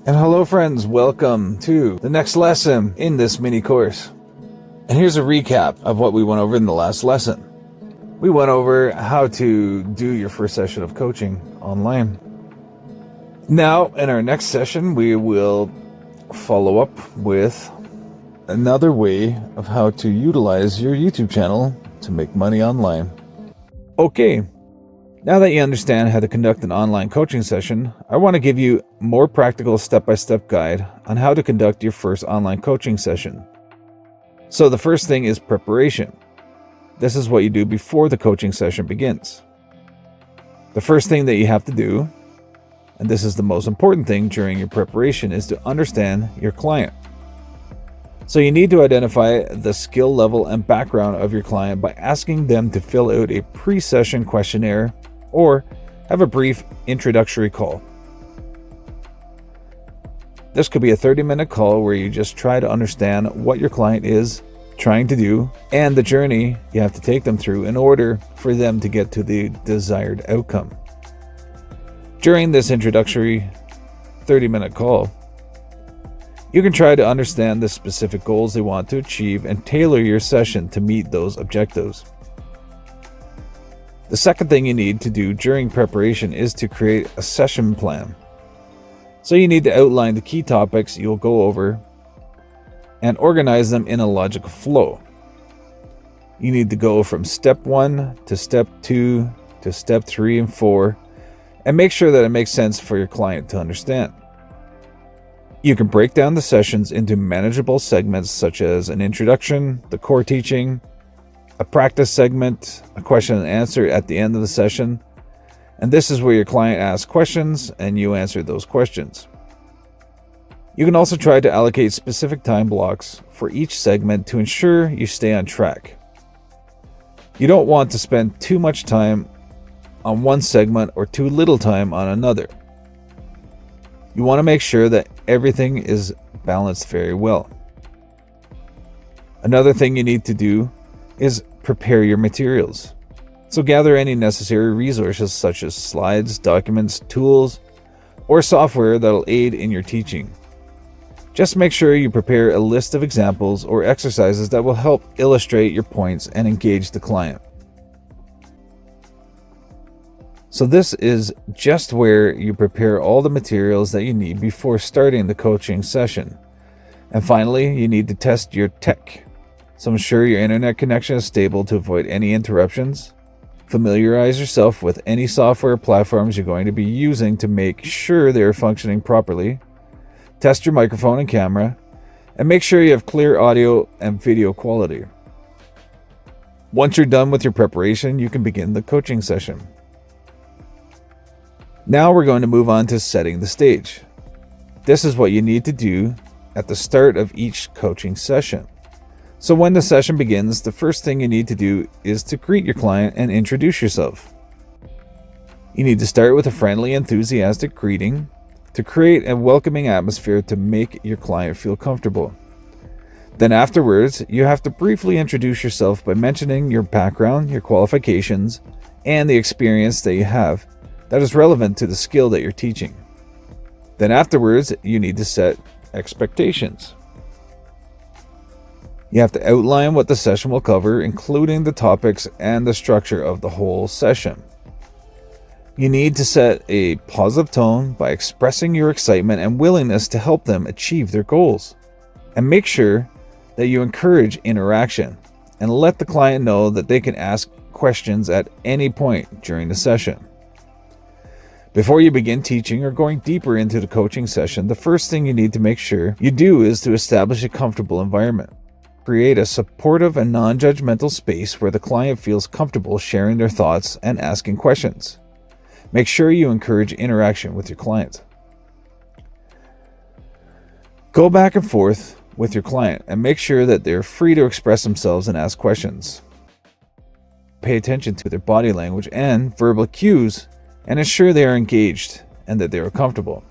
And hello friends, welcome to the next lesson in this mini course. And here's a recap of what we went over in the last lesson. We went over how to do your first session of coaching online. Now, in our next session, we will follow up with another way of how to utilize your YouTube channel to make money online. Okay. Now that you understand how to conduct an online coaching session, I want to give you a more practical step-by-step guide on how to conduct your first online coaching session. So the first thing is preparation. This is what you do before the coaching session begins. The first thing that you have to do, and this is the most important thing during your preparation, is to understand your client. So you need to identify the skill level and background of your client by asking them to fill out a pre-session questionnaire or have a brief introductory call. This could be a 30-minute call where you just try to understand what your client is trying to do and the journey you have to take them through in order for them to get to the desired outcome. During this introductory 30-minute call, you can try to understand the specific goals they want to achieve and tailor your session to meet those objectives. The second thing you need to do during preparation is to create a session plan. So you need to outline the key topics you'll go over and organize them in a logical flow. You need to go from step 1 to step 2 to step 3 and 4 and make sure that it makes sense for your client to understand. You can break down the sessions into manageable segments such as an introduction, the core teaching, a practice segment, a question and answer at the end of the session, and this is where your client asks questions and you answer those questions. You can also try to allocate specific time blocks for each segment to ensure you stay on track. You don't want to spend too much time on one segment or too little time on another. You want to make sure that everything is balanced very well. Another thing you need to do is prepare your materials. So gather any necessary resources such as slides, documents, tools, or software that will aid in your teaching. Just make sure you prepare a list of examples or exercises that will help illustrate your points and engage the client. So this is just where you prepare all the materials that you need before starting the coaching session. And finally, you need to test your tech. So ensure your internet connection is stable to avoid any interruptions. Familiarize yourself with any software platforms you're going to be using to make sure they are functioning properly. Test your microphone and camera, and make sure you have clear audio and video quality. Once you're done with your preparation, you can begin the coaching session. Now we're going to move on to setting the stage. This is what you need to do at the start of each coaching session. So when the session begins, the first thing you need to do is to greet your client and introduce yourself. You need to start with a friendly, enthusiastic greeting to create a welcoming atmosphere to make your client feel comfortable. Then afterwards, you have to briefly introduce yourself by mentioning your background, your qualifications, and the experience that you have that is relevant to the skill that you're teaching. Then afterwards, you need to set expectations. You have to outline what the session will cover, including the topics and the structure of the whole session. You need to set a positive tone by expressing your excitement and willingness to help them achieve their goals. And make sure that you encourage interaction and let the client know that they can ask questions at any point during the session. Before you begin teaching or going deeper into the coaching session, the first thing you need to make sure you do is to establish a comfortable environment. Create a supportive and non-judgmental space where the client feels comfortable sharing their thoughts and asking questions. Make sure you encourage interaction with your client. Go back and forth with your client and make sure that they're free to express themselves and ask questions. Pay attention to their body language and verbal cues and ensure they are engaged and that they are comfortable.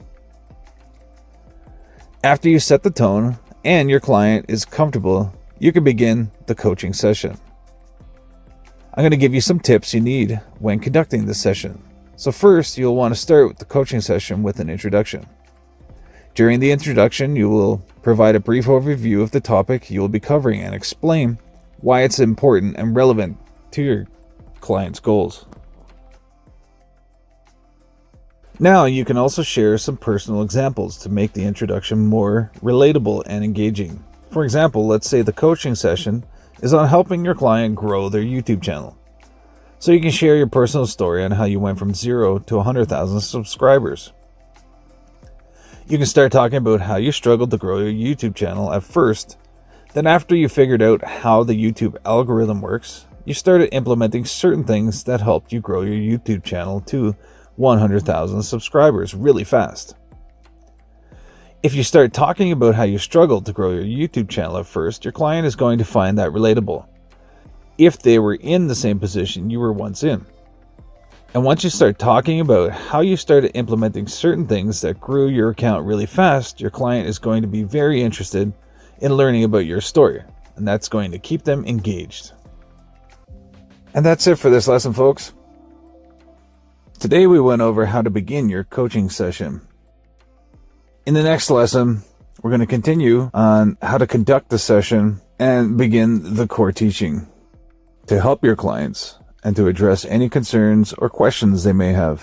After you set the tone and your client is comfortable, you can begin the coaching session. I'm going to give you some tips you need when conducting this session. So first, you'll want to start with the coaching session with an introduction. During the introduction, you will provide a brief overview of the topic you will be covering and explain why it's important and relevant to your client's goals. Now, you can also share some personal examples to make the introduction more relatable and engaging. For example, let's say the coaching session is on helping your client grow their YouTube channel. So you can share your personal story on how you went from 0 to 100,000 subscribers. You can start talking about how you struggled to grow your YouTube channel at first. Then after you figured out how the YouTube algorithm works, you started implementing certain things that helped you grow your YouTube channel to 100,000 subscribers really fast. If you start talking about how you struggled to grow your YouTube channel at first, your client is going to find that relatable, if they were in the same position you were once in. And once you start talking about how you started implementing certain things that grew your account really fast, your client is going to be very interested in learning about your story, and that's going to keep them engaged. And that's it for this lesson, folks. Today we went over how to begin your coaching session. In the next lesson, we're going to continue on how to conduct the session and begin the core teaching to help your clients and to address any concerns or questions they may have.